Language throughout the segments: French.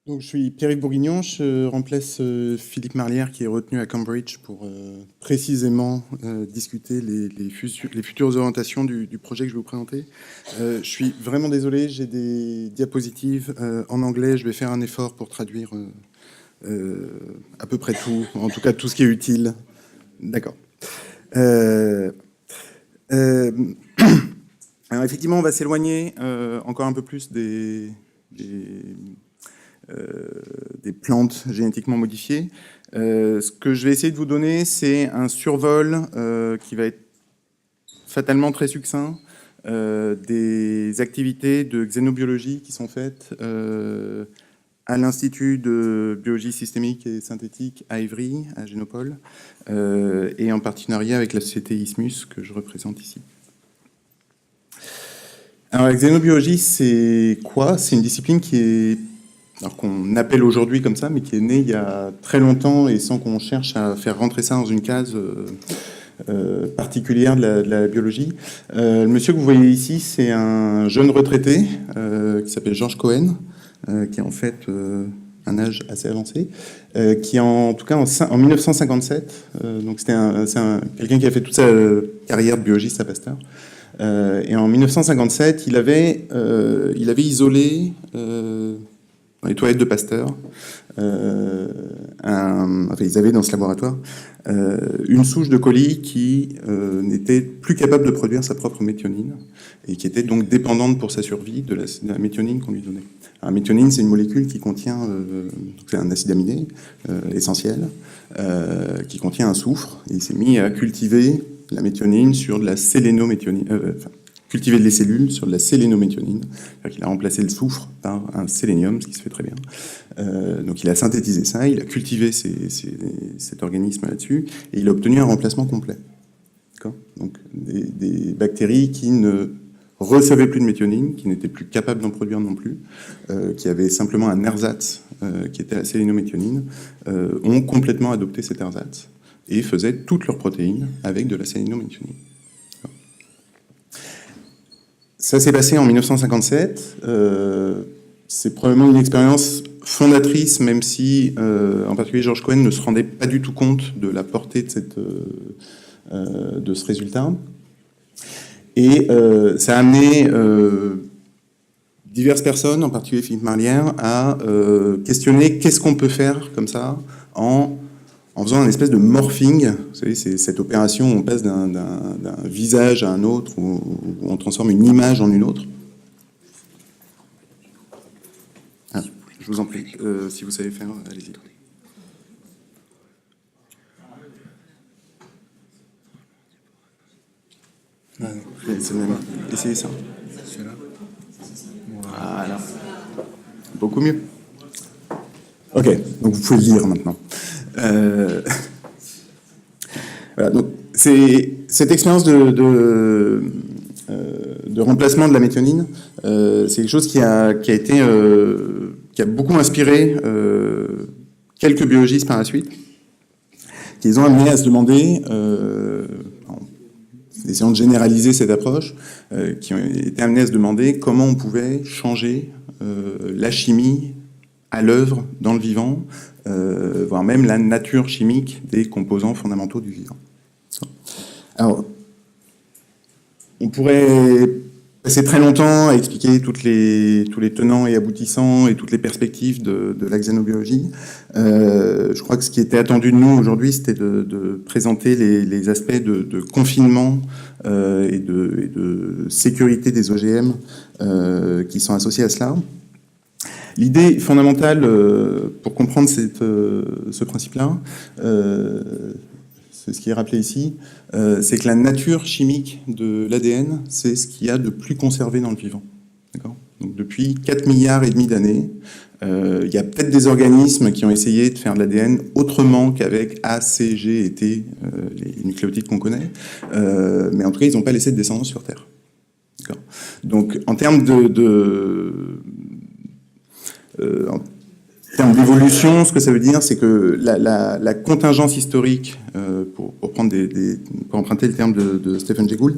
Donc, je suis Pierre-Yves Bourguignon, je remplace Philippe Marlière qui est retenu à Cambridge pour précisément discuter les futures orientations du projet que je vais vous présenter. Je suis vraiment désolé, j'ai des diapositives en anglais, je vais faire un effort pour traduire à peu près tout, en tout cas tout ce qui est utile. D'accord. Euh, alors effectivement, on va s'éloigner encore un peu plus des plantes génétiquement modifiées. Ce que je vais essayer de vous donner, c'est un survol qui va être fatalement très succinct des activités de xénobiologie qui sont faites à l'Institut de biologie systémique et synthétique à Évry, à Génopole, et en partenariat avec la société ISMUS que je représente ici. Alors la xénobiologie, c'est quoi? C'est une discipline qui est qu'on appelle aujourd'hui comme ça, mais qui est né il y a très longtemps et sans qu'on cherche à faire rentrer ça dans une case particulière de la biologie. Le monsieur que vous voyez ici, c'est un jeune retraité qui s'appelle George Cohen, qui est en fait un âge assez avancé, qui en tout cas en 1957, donc c'est quelqu'un qui a fait toute sa carrière de biologiste à Pasteur. Et en 1957, il avait isolé dans les toilettes de Pasteur, ils avaient dans ce laboratoire une souche de colis qui n'était plus capable de produire sa propre méthionine et qui était donc dépendante pour sa survie de la méthionine qu'on lui donnait. La méthionine, c'est une molécule qui contient, c'est un acide aminé essentiel, qui contient un soufre, et il s'est mis à cultiver la méthionine sur de la sélénométhionine, cultiver les cellules sur de la sélénométhionine. Il a remplacé le soufre par un sélénium, ce qui se fait très bien. Donc il a synthétisé ça, il a cultivé cet organisme là-dessus, et il a obtenu un remplacement complet. Donc des bactéries qui ne recevaient plus de méthionine, qui n'étaient plus capables d'en produire non plus, qui avaient simplement un ersatz qui était la sélénométhionine, ont complètement adopté cet ersatz et faisaient toutes leurs protéines avec de la sélénométhionine. Ça s'est passé en 1957. C'est probablement une expérience fondatrice, même si, en particulier, George Cohen ne se rendait pas du tout compte de la portée de ce résultat. Et ça a amené diverses personnes, en particulier Philippe Marlière, à questionner qu'est-ce qu'on peut faire comme ça en faisant un espèce de morphing. Vous savez, c'est cette opération où on passe d'un visage à un autre, où on transforme une image en une autre. Ah, je vous en prie, si vous savez faire, allez-y. Essayez ça. Voilà. Beaucoup mieux. Ok, donc vous pouvez lire maintenant. Voilà, donc cette expérience de remplacement de la méthionine, c'est quelque chose qui a beaucoup inspiré quelques biologistes par la suite, qui les ont amenés à se demander, essayant de généraliser cette approche, qui ont été amenés à se demander comment on pouvait changer la chimie à l'œuvre dans le vivant, voire même la nature chimique des composants fondamentaux du vivant. Alors, on pourrait passer très longtemps à expliquer tous les tenants et aboutissants et toutes les perspectives de la xénobiologie. Je crois que ce qui était attendu de nous aujourd'hui, c'était de présenter les aspects de confinement et de sécurité des OGM qui sont associés à cela. L'idée fondamentale pour comprendre ce principe-là, c'est ce qui est rappelé ici, c'est que la nature chimique de l'ADN, c'est ce qu'il y a de plus conservé dans le vivant. Donc depuis 4 milliards et demi d'années, il y a peut-être des organismes qui ont essayé de faire de l'ADN autrement qu'avec A, C, G et T, les nucléotides qu'on connaît, mais en tout cas, ils n'ont pas laissé de descendance sur Terre. Donc en termes En termes d'évolution, ce que ça veut dire, c'est que la contingence historique, pour emprunter le terme de Stephen Jay Gould,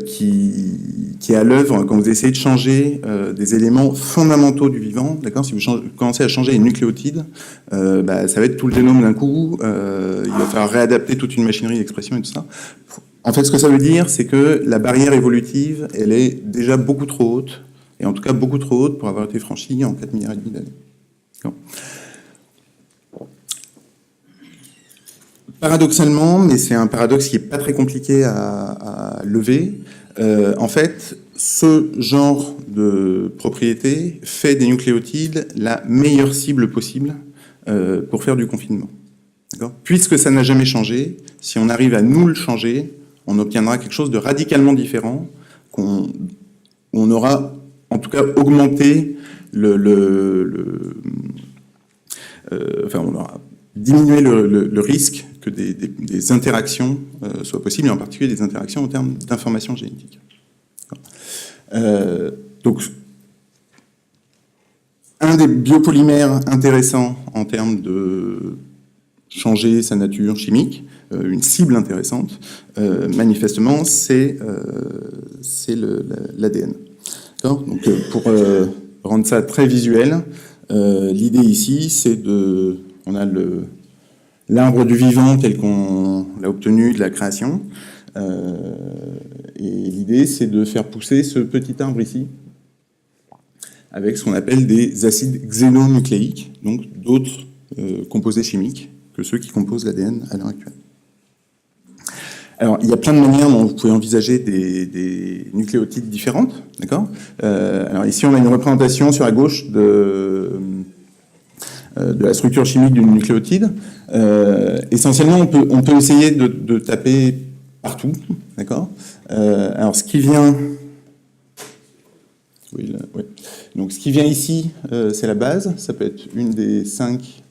qui est à l'œuvre quand vous essayez de changer des éléments fondamentaux du vivant, d'accord. Si vous commencez à changer les nucléotides, ça va être tout le génome d'un coup. Il va falloir réadapter toute une machinerie d'expression et tout ça. En fait, ce que ça veut dire, c'est que la barrière évolutive, elle est déjà beaucoup trop haute, et en tout cas beaucoup trop haute pour avoir été franchie en 4 milliards et demi d'années. Paradoxalement, mais c'est un paradoxe qui n'est pas très compliqué à lever, en fait, ce genre de propriété fait des nucléotides la meilleure cible possible pour faire du confinement. Puisque ça n'a jamais changé, si on arrive à nous le changer, on obtiendra quelque chose de radicalement différent, on aura en tout cas augmenté on aura diminué le risque que des interactions soient possibles, et en particulier des interactions en termes d'information génétique. Donc, un des biopolymères intéressants en termes de changer sa nature chimique, une cible intéressante, manifestement, c'est l'ADN. Donc, pour rendre ça très visuel, l'idée ici, c'est on a l'arbre du vivant tel qu'on l'a obtenu de la création, et l'idée, c'est de faire pousser ce petit arbre ici, avec ce qu'on appelle des acides xénonucléiques, donc d'autres composés chimiques que ceux qui composent l'ADN à l'heure actuelle. Alors, il y a plein de manières dont vous pouvez envisager des nucléotides différentes, d'accord. Alors ici, on a une représentation sur la gauche de la structure chimique d'une nucléotide. Essentiellement, on peut essayer de taper partout, d'accord. Alors, ce qui vient... Oui, là, oui. Donc, ce qui vient ici, c'est la base. Ça peut être une des 5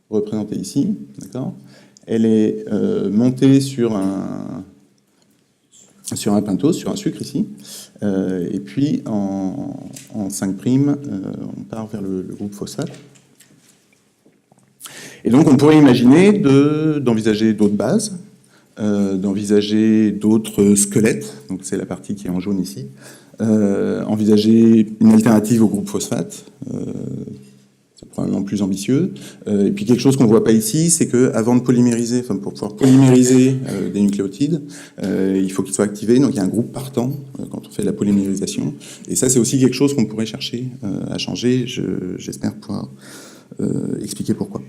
représentées ici, d'accord. Elle est montée sur un pentose, sur un sucre ici, et puis en 5', on part vers le groupe phosphate. Et donc on pourrait imaginer d'envisager d'autres bases, d'envisager d'autres squelettes, donc c'est la partie qui est en jaune ici, envisager une alternative au groupe phosphate, c'est probablement plus ambitieux. Et puis quelque chose qu'on ne voit pas ici, c'est qu'avant de polymériser, pour pouvoir polymériser des nucléotides, il faut qu'ils soient activés, donc il y a un groupe partant quand on fait la polymérisation. Et ça, c'est aussi quelque chose qu'on pourrait chercher à changer. J'espère pouvoir expliquer pourquoi.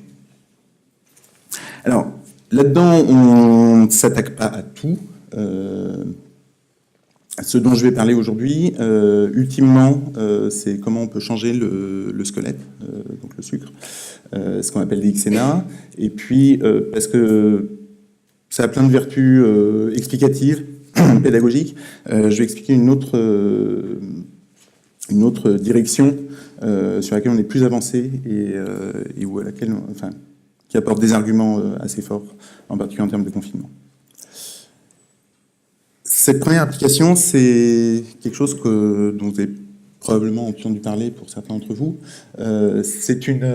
Alors, là-dedans, on ne s'attaque pas à tout. Ce dont je vais parler aujourd'hui, ultimement, c'est comment on peut changer le squelette, donc le sucre, ce qu'on appelle des XNA, et puis parce que ça a plein de vertus explicatives, pédagogiques, je vais expliquer une autre direction sur laquelle on est plus avancé et où à laquelle, qui apporte des arguments assez forts, en particulier en termes de confinement. Cette première application, c'est quelque chose dont vous avez probablement entendu parler pour certains d'entre vous. C'est une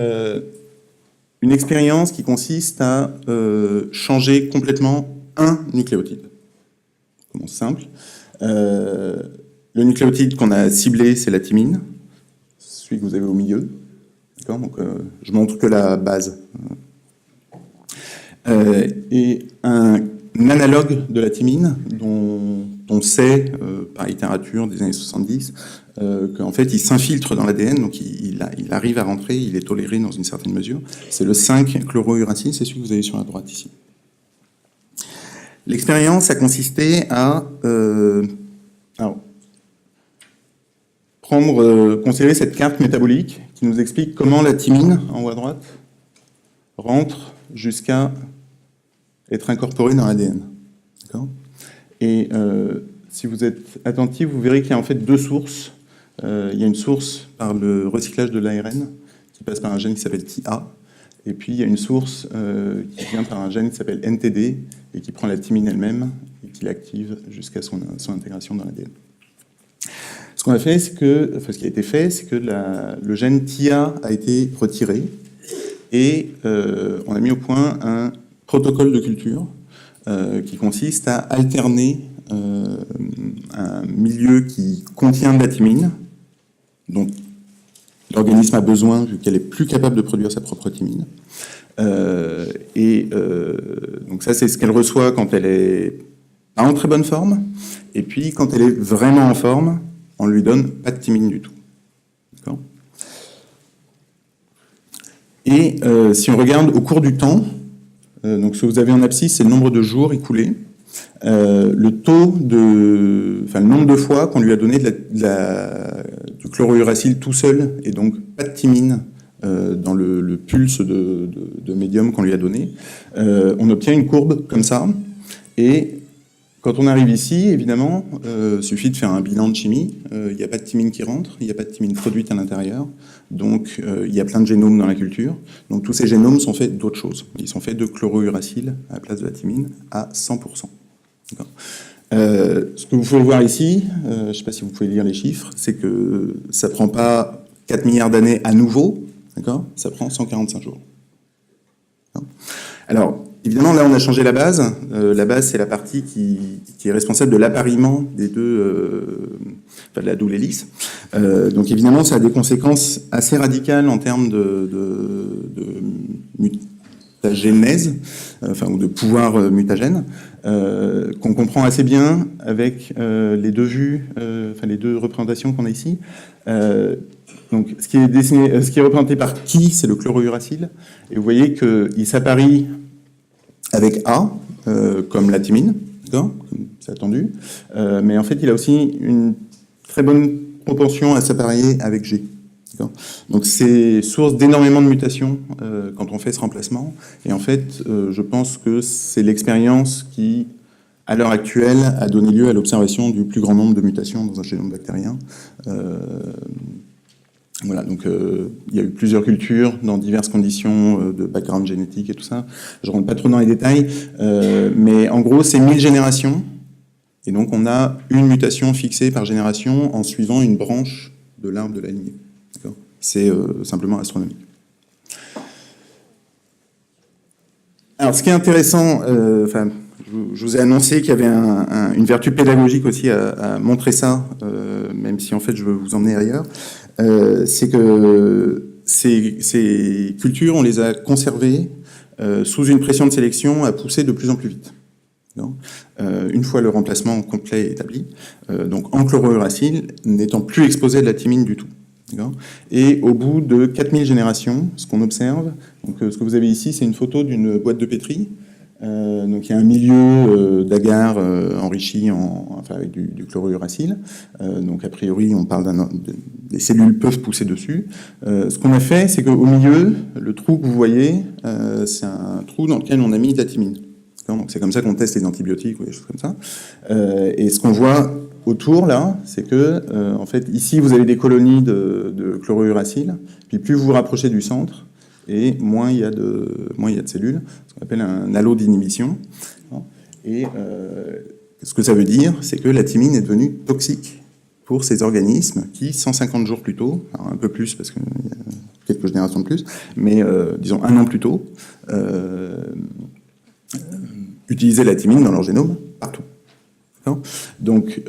expérience qui consiste à changer complètement un nucléotide. Comment simple. Le nucléotide qu'on a ciblé, c'est la thymine, celui que vous avez au milieu. D'accord. Donc, je montre que la base. Et un analogue de la thymine, dont on sait, par littérature des années 70, qu'en fait, il s'infiltre dans l'ADN, donc il arrive à rentrer, il est toléré dans une certaine mesure. C'est le 5-chlorouracile, c'est celui que vous avez sur la droite ici. L'expérience a consisté à considérer cette carte métabolique qui nous explique comment la thymine, en haut à droite, rentre jusqu'à être incorporée dans l'ADN. Et si vous êtes attentif, vous verrez qu'il y a en fait 2 sources. Il y a une source par le recyclage de l'ARN, qui passe par un gène qui s'appelle TIA, et puis il y a une source qui vient par un gène qui s'appelle NTD, et qui prend la thymine elle-même, et qui l'active jusqu'à son intégration dans l'ADN. Ce qu'on a fait, c'est que, enfin, ce qui a été fait, c'est que le gène TIA a été retiré et on a mis au point un protocole de culture qui consiste à alterner un milieu qui contient de la thymine, dont l'organisme a besoin vu qu'elle est plus capable de produire sa propre thymine. Donc ça, c'est ce qu'elle reçoit quand elle est pas en très bonne forme. Et puis, quand elle est vraiment en forme, on lui donne pas de thymine du tout. D'accord ? Et si on regarde au cours du temps, donc ce que vous avez en abscisse, c'est le nombre de jours écoulés. Le nombre de fois qu'on lui a donné du chlorouracil tout seul, et donc pas de thymine dans le pulse de médium qu'on lui a donné, on obtient une courbe comme ça. Et quand on arrive ici, évidemment, suffit de faire un bilan de chimie. Il n'y a pas de thymine qui rentre, il n'y a pas de thymine produite à l'intérieur. Donc, il y a plein de génomes dans la culture. Donc, tous ces génomes sont faits d'autres choses. Ils sont faits de chlorouracil à la place de la thymine à 100%. Ce que vous pouvez voir ici, je ne sais pas si vous pouvez lire les chiffres, c'est que ça ne prend pas 4 milliards d'années à nouveau, d'accord ? Ça prend 145 jours. Alors, évidemment, là, on a changé la base. La base, c'est la partie qui est responsable de l'appariement des deux, de la double hélice. Donc, évidemment, ça a des conséquences assez radicales en termes de mutagénèse, ou de pouvoir mutagène, qu'on comprend assez bien avec les deux vues, les deux représentations qu'on a ici. Donc, ce qui est représenté par qui, c'est le chlorouracil. Et vous voyez qu'il s'apparie avec A, comme la thymine, d'accord, c'est attendu. Mais en fait, il a aussi une très bonne propension à s'apparier avec G. Donc, c'est source d'énormément de mutations quand on fait ce remplacement. Et en fait, je pense que c'est l'expérience qui, à l'heure actuelle, a donné lieu à l'observation du plus grand nombre de mutations dans un génome bactérien. Voilà, donc il y a eu plusieurs cultures dans diverses conditions de background génétique et tout ça. Je ne rentre pas trop dans les détails, mais en gros, c'est 1000 générations. Et donc, on a une mutation fixée par génération en suivant une branche de l'arbre de la lignée. C'est simplement astronomique. Alors, ce qui est intéressant, je vous ai annoncé qu'il y avait une vertu pédagogique aussi à montrer ça, même si en fait je veux vous emmener ailleurs. C'est que ces cultures, on les a conservées sous une pression de sélection à pousser de plus en plus vite. Une fois le remplacement complet établi, donc en chlorouracil, n'étant plus exposé à de la thymine du tout. Et au bout de 4000 générations, ce qu'on observe, donc ce que vous avez ici, c'est une photo d'une boîte de pétri. Donc il y a un milieu d'agar enrichi avec du chlorouracil. Donc a priori, on parle des cellules peuvent pousser dessus. Ce qu'on a fait, c'est qu'au milieu, le trou que vous voyez, c'est un trou dans lequel on a mis de la thymine. Donc c'est comme ça qu'on teste les antibiotiques ou des choses comme ça. Et ce qu'on voit autour là, c'est que en fait ici vous avez des colonies de chlorouracil, puis plus vous vous rapprochez du centre, et moins il y a de cellules, ce qu'on appelle un halo d'inhibition. Et ce que ça veut dire, c'est que la thymine est devenue toxique pour ces organismes qui, 150 jours plus tôt, alors un peu plus parce qu'il y a quelques générations de plus, mais disons 1 an plus tôt, utilisaient la thymine dans leur génome partout. Donc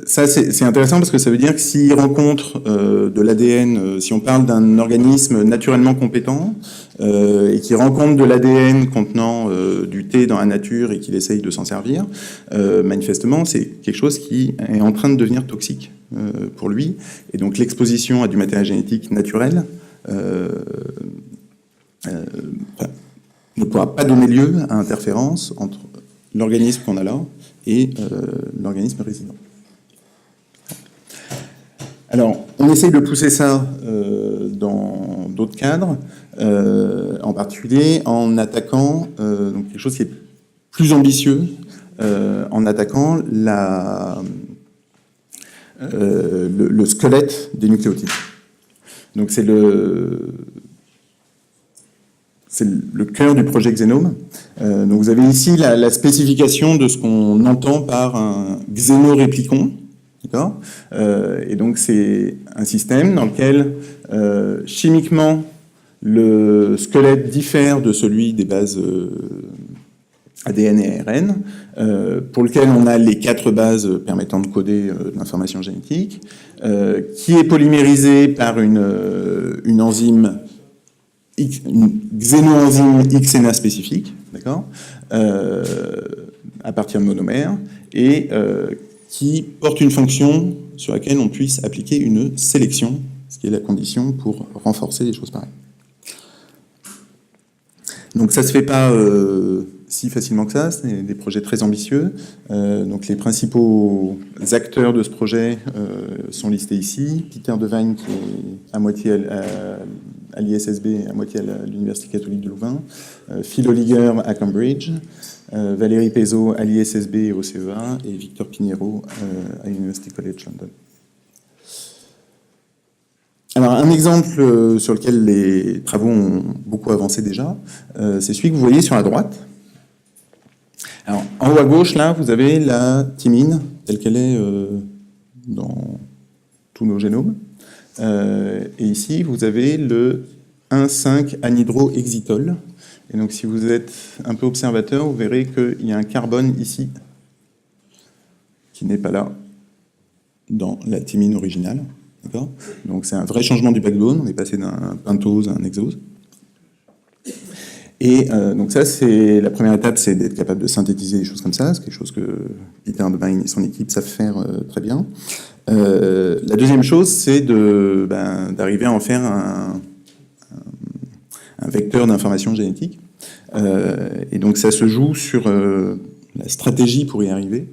ça c'est intéressant parce que ça veut dire que s'ils rencontrent de l'ADN, si on parle d'un organisme naturellement compétent et qui rencontre de l'ADN contenant du thé dans la nature et qu'il essaye de s'en servir, manifestement c'est quelque chose qui est en train de devenir toxique pour lui, et donc l'exposition à du matériel génétique naturel ne pourra pas donner lieu à interférence entre l'organisme qu'on a là et l'organisme résident. Alors, on essaye de pousser ça dans d'autres cadres, en particulier en attaquant donc quelque chose qui est plus ambitieux, en attaquant le squelette des nucléotides. Donc c'est le cœur du projet Xenome. Donc vous avez ici la spécification de ce qu'on entend par un xénoréplicon. D'accord ? Et donc c'est un système dans lequel chimiquement le squelette diffère de celui des bases ADN et ARN, pour lequel on a les 4 bases permettant de coder l'information génétique, qui est polymérisé par une enzyme, une xénoenzyme XNA spécifique, d'accord, à partir de monomères, et qui porte une fonction sur laquelle on puisse appliquer une sélection, ce qui est la condition pour renforcer les choses pareilles. Donc ça se fait pas si facilement que ça, c'est des projets très ambitieux. Donc les principaux acteurs de ce projet sont listés ici. Peter Devine, qui est à moitié à l'ISSB, à moitié à l'Université catholique de Louvain, Phil Holliger à Cambridge, Valérie Pezo à l'ISSB et au CEA, et Victor Pinheiro à University College London. Alors, un exemple sur lequel les travaux ont beaucoup avancé déjà, c'est celui que vous voyez sur la droite. Alors, en haut à gauche, là, vous avez la thymine, telle qu'elle est dans tous nos génomes. Et ici, vous avez le 1,5-anhydroexitol. Et donc, si vous êtes un peu observateur, vous verrez qu'il y a un carbone ici, qui n'est pas là, dans la thymine originale. Donc c'est un vrai changement du backbone, on est passé d'un pentose à un hexose. Et donc ça, c'est la première étape, c'est d'être capable de synthétiser des choses comme ça, c'est quelque chose que Peter Devine et son équipe savent faire très bien. La deuxième chose, c'est d'arriver à en faire un vecteur d'information génétique. Et donc ça se joue sur la stratégie pour y arriver.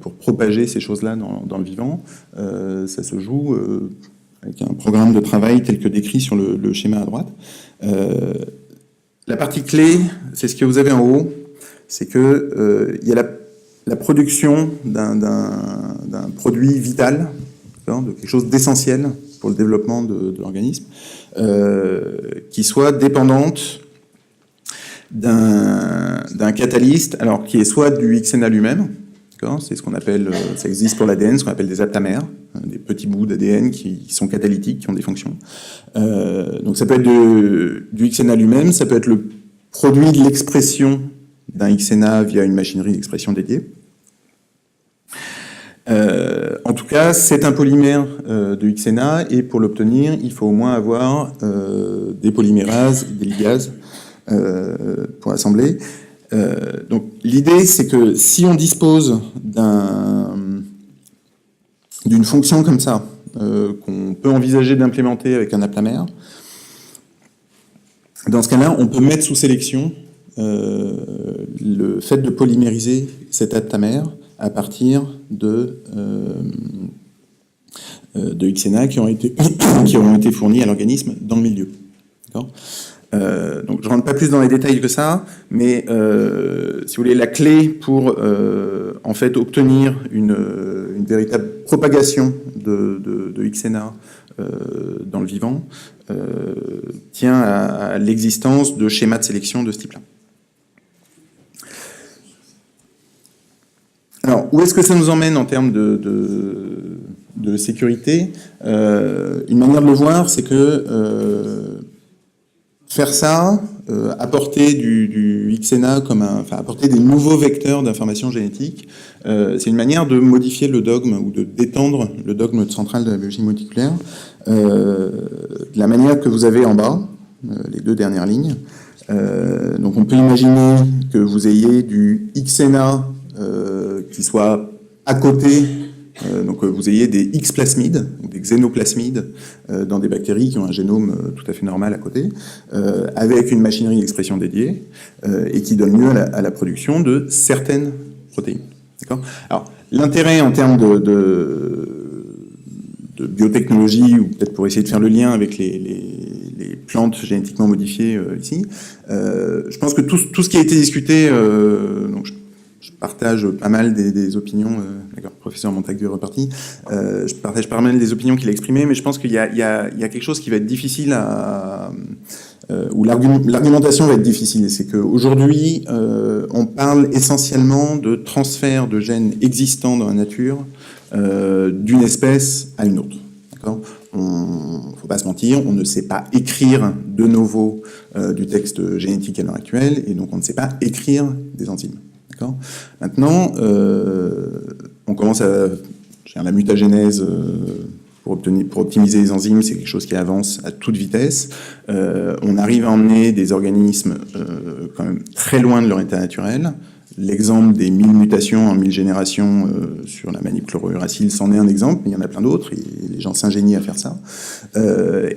Pour propager ces choses-là dans le vivant, ça se joue avec un programme de travail tel que décrit sur le schéma à droite. La partie clé, c'est ce que vous avez en haut, c'est que il y a la production d'un produit vital, de quelque chose d'essentiel pour le développement de l'organisme, qui soit dépendante d'un catalyste, alors qui est soit du XNA lui-même. C'est ce qu'on appelle, ça existe pour l'ADN, ce qu'on appelle des aptamères, des petits bouts d'ADN qui sont catalytiques, qui ont des fonctions. Donc ça peut être du XNA lui-même, ça peut être le produit de l'expression d'un XNA via une machinerie d'expression dédiée. En tout cas, c'est un polymère de XNA, et pour l'obtenir, il faut au moins avoir des polymérases, des ligases pour assembler. Donc l'idée, c'est que si on dispose d'une fonction comme ça, qu'on peut envisager d'implémenter avec un aptamère, dans ce cas-là, on peut mettre sous sélection le fait de polymériser cet aptamère à partir de XNA qui ont été fournis à l'organisme dans le milieu. D'accord ? Donc je ne rentre pas plus dans les détails que ça, mais si vous voulez, la clé pour en fait obtenir une véritable propagation de XNA dans le vivant tient à l'existence de schémas de sélection de ce type-là. Alors, où est-ce que ça nous emmène en termes de sécurité ? Une manière de le voir, c'est que faire ça, apporter du XNA apporter des nouveaux vecteurs d'information génétique, c'est une manière de modifier le dogme ou de détendre le dogme central de la biologie moléculaire de la manière que vous avez en bas, les 2 dernières lignes. Donc on peut imaginer que vous ayez du XNA qui soit à côté. Donc vous ayez des X-plasmides, des xénoplasmides dans des bactéries qui ont un génome tout à fait normal à côté, avec une machinerie d'expression dédiée, et qui donne lieu à la production de certaines protéines. D'accord ? Alors, l'intérêt en termes de biotechnologie, ou peut-être pour essayer de faire le lien avec les plantes génétiquement modifiées ici, je pense que tout ce qui a été discuté, donc je partage pas mal des opinions, d'accord, professeur Montagu est reparti, je partage pas mal des opinions qu'il a exprimées, mais je pense qu'il y a quelque chose qui va être difficile où l'argumentation va être difficile. C'est qu'aujourd'hui, on parle essentiellement de transfert de gènes existants dans la nature d'une espèce à une autre. D'accord ? Faut pas se mentir, on ne sait pas écrire de nouveau du texte génétique à l'heure actuelle, et donc on ne sait pas écrire des enzymes. D'accord ? Maintenant, on commence à... La mutagénèse pour optimiser les enzymes, c'est quelque chose qui avance à toute vitesse. On arrive à emmener des organismes quand même très loin de leur état naturel. L'exemple des 1000 mutations en 1000 générations sur la manip chlorouracile, c'en est un exemple, mais il y en a plein d'autres, et les gens s'ingénient à faire ça.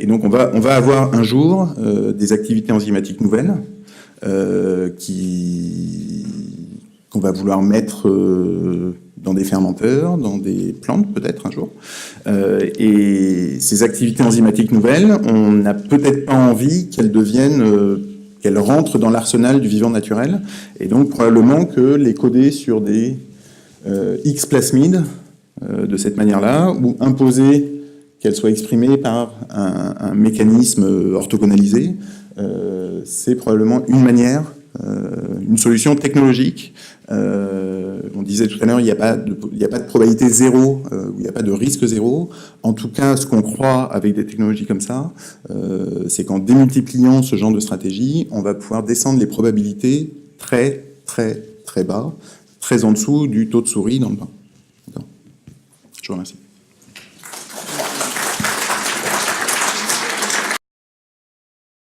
Et donc on va avoir un jour des activités enzymatiques nouvelles qu'on va vouloir mettre dans des fermenteurs, dans des plantes peut-être un jour. Et ces activités enzymatiques nouvelles, on n'a peut-être pas envie qu'elles deviennent... qu'elles rentrent dans l'arsenal du vivant naturel, et donc probablement que les coder sur des X plasmides de cette manière-là, ou imposer qu'elles soient exprimées par un mécanisme orthogonalisé, c'est probablement une manière, une solution technologique. On disait tout à l'heure, il n'y a pas de probabilité zéro, il n'y a pas de risque zéro. En tout cas, ce qu'on croit avec des technologies comme ça, c'est qu'en démultipliant ce genre de stratégie, on va pouvoir descendre les probabilités très, très, très bas, très en dessous du taux de souris dans le pain. D'accord ? Je vous remercie.